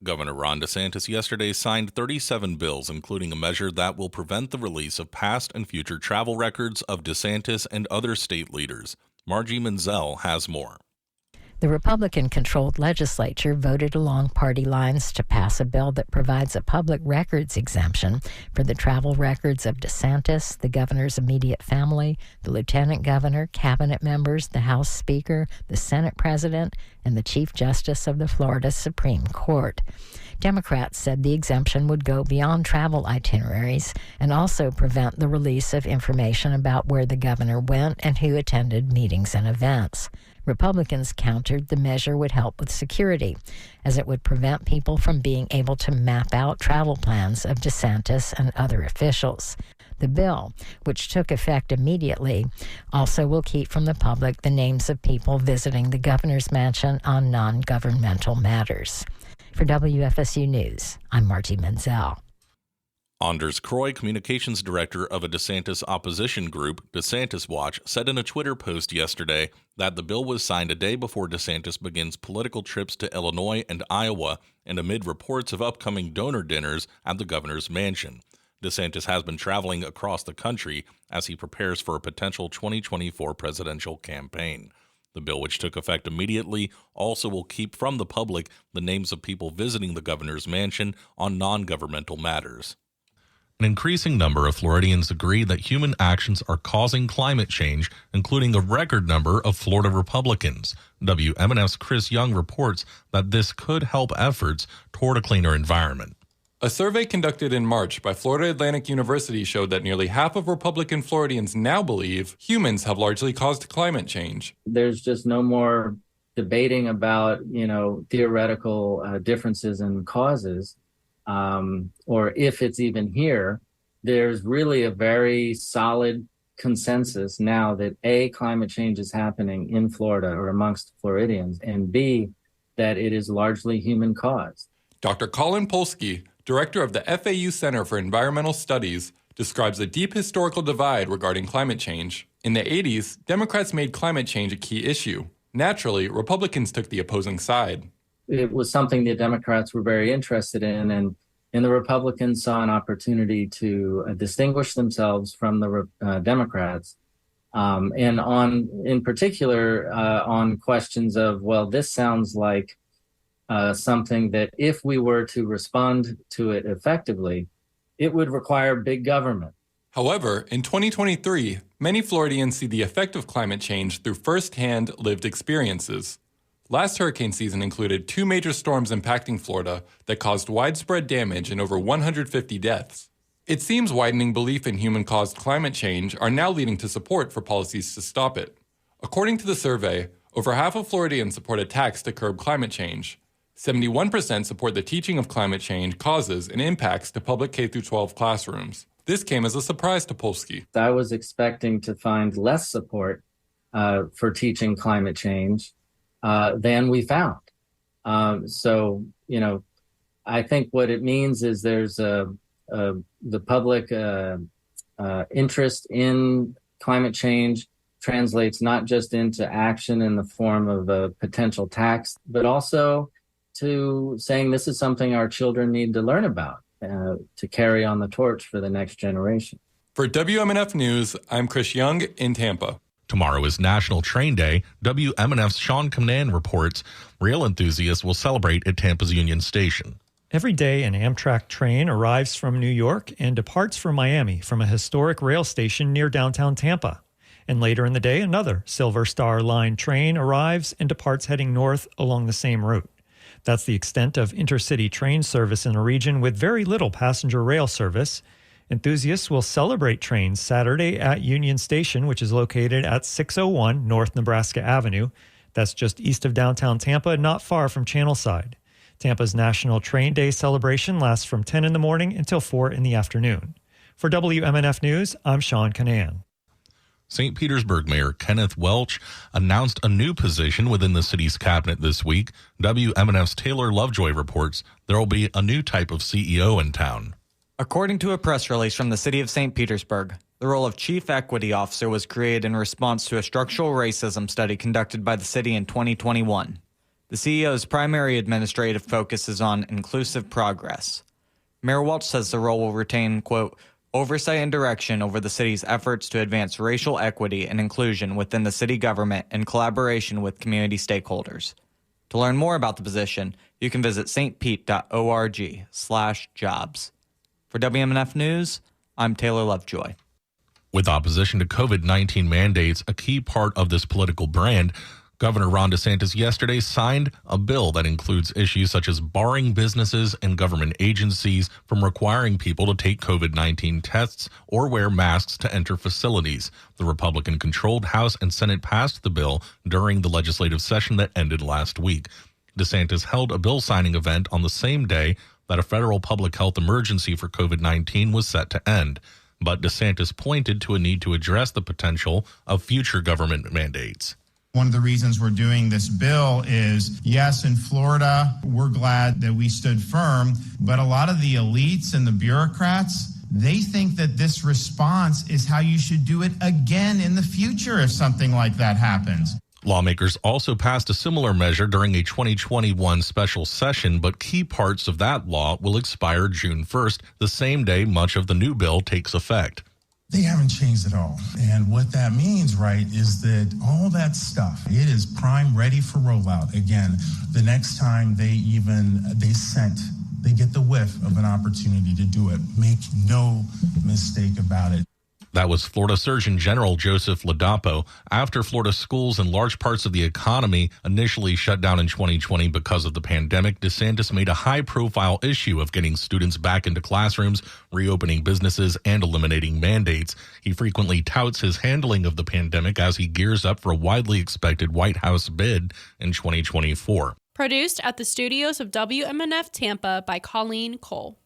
Governor Ron DeSantis yesterday signed 37 bills, including a measure that will prevent the release of past and future travel records of DeSantis and other state leaders. Margie Menzel has more. The Republican-controlled legislature voted along party lines to pass a bill that provides a public records exemption for the travel records of DeSantis, the governor's immediate family, the lieutenant governor, cabinet members, the House Speaker, the Senate President, and the Chief Justice of the Florida Supreme Court. Democrats said the exemption would go beyond travel itineraries and also prevent the release of information about where the governor went and who attended meetings and events. Republicans countered the measure would help with security, as it would prevent people from being able to map out travel plans of DeSantis and other officials. The bill, which took effect immediately, also will keep from the public the names of people visiting the governor's mansion on non-governmental matters. For WFSU News, I'm Margie Menzel. Anders Croy, communications director of a DeSantis opposition group, DeSantis Watch, said in a Twitter post yesterday that the bill was signed a day before DeSantis begins political trips to Illinois and Iowa and amid reports of upcoming donor dinners at the governor's mansion. DeSantis has been traveling across the country as he prepares for a potential 2024 presidential campaign. The bill, which took effect immediately, also will keep from the public the names of people visiting the governor's mansion on non-governmental matters. An increasing number of Floridians agree that human actions are causing climate change, including a record number of Florida Republicans. WMNF's Chris Young reports that this could help efforts toward a cleaner environment. A survey conducted in March by Florida Atlantic University showed that nearly half of Republican Floridians now believe humans have largely caused climate change. There's just no more debating about, theoretical differences in causes. Or if it's even here, there's really a very solid consensus now that A, climate change is happening in Florida or amongst Floridians, and B, that it is largely human caused. Dr. Colin Polsky, director of the FAU Center for Environmental Studies, describes a deep historical divide regarding climate change. In the 80s, Democrats made climate change a key issue. Naturally, Republicans took the opposing side. It was something that Democrats were very interested in, and the Republicans saw an opportunity to distinguish themselves from the Democrats, and in particular on questions of, well, this sounds like something that if we were to respond to it effectively, it would require big government. However, in 2023, many Floridians see the effect of climate change through firsthand lived experiences. Last hurricane season included 2 major storms impacting Florida that caused widespread damage and over 150 deaths. It seems widening belief in human-caused climate change are now leading to support for policies to stop it. According to the survey, over half of Floridians support a tax to curb climate change. 71% support the teaching of climate change causes and impacts to public K-12 classrooms. This came as a surprise to Polsky. I was expecting to find less support for teaching climate change than we found. I think what it means is there's the public interest in climate change translates not just into action in the form of a potential tax, but also to saying this is something our children need to learn about to carry on the torch for the next generation. For WMNF News, I'm Chris Young in Tampa. Tomorrow is National Train Day. WMNF's Sean Comnan reports rail enthusiasts will celebrate at Tampa's Union Station. Every day, an Amtrak train arrives from New York and departs from Miami from a historic rail station near downtown Tampa. And later in the day, another Silver Star Line train arrives and departs heading north along the same route. That's the extent of intercity train service in a region with very little passenger rail service. Enthusiasts will celebrate trains Saturday at Union Station, which is located at 601 North Nebraska Avenue. That's just east of downtown Tampa, not far from Channelside. Tampa's National Train Day celebration lasts from 10 in the morning until 4 in the afternoon. For WMNF News, I'm Sean Canan. St. Petersburg Mayor Kenneth Welch announced a new position within the city's cabinet this week. WMNF's Taylor Lovejoy reports there will be a new type of CEO in town. According to a press release from the city of St. Petersburg, the role of Chief Equity Officer was created in response to a structural racism study conducted by the city in 2021. The CEO's primary administrative focus is on inclusive progress. Mayor Welch says the role will retain, quote, oversight and direction over the city's efforts to advance racial equity and inclusion within the city government in collaboration with community stakeholders. To learn more about the position, you can visit stpete.org/jobs. For WMNF News, I'm Taylor Lovejoy. With opposition to COVID-19 mandates a key part of this political brand, Governor Ron DeSantis yesterday signed a bill that includes issues such as barring businesses and government agencies from requiring people to take COVID-19 tests or wear masks to enter facilities. The Republican-controlled House and Senate passed the bill during the legislative session that ended last week. DeSantis held a bill signing event on the same day that a federal public health emergency for COVID-19 was set to end. But DeSantis pointed to a need to address the potential of future government mandates. One of the reasons we're doing this bill is, yes, in Florida, we're glad that we stood firm, but a lot of the elites and the bureaucrats, they think that this response is how you should do it again in the future if something like that happens. Lawmakers also passed a similar measure during a 2021 special session, but key parts of that law will expire June 1st, the same day much of the new bill takes effect. They haven't changed at all. And what that means, right, is that all that stuff, it is prime ready for rollout. Again, the next time they get the whiff of an opportunity to do it. Make no mistake about it. That was Florida Surgeon General Joseph Ladapo. After Florida schools and large parts of the economy initially shut down in 2020 because of the pandemic, DeSantis made a high-profile issue of getting students back into classrooms, reopening businesses, and eliminating mandates. He frequently touts his handling of the pandemic as he gears up for a widely expected White House bid in 2024. Produced at the studios of WMNF Tampa by Colleen Cole.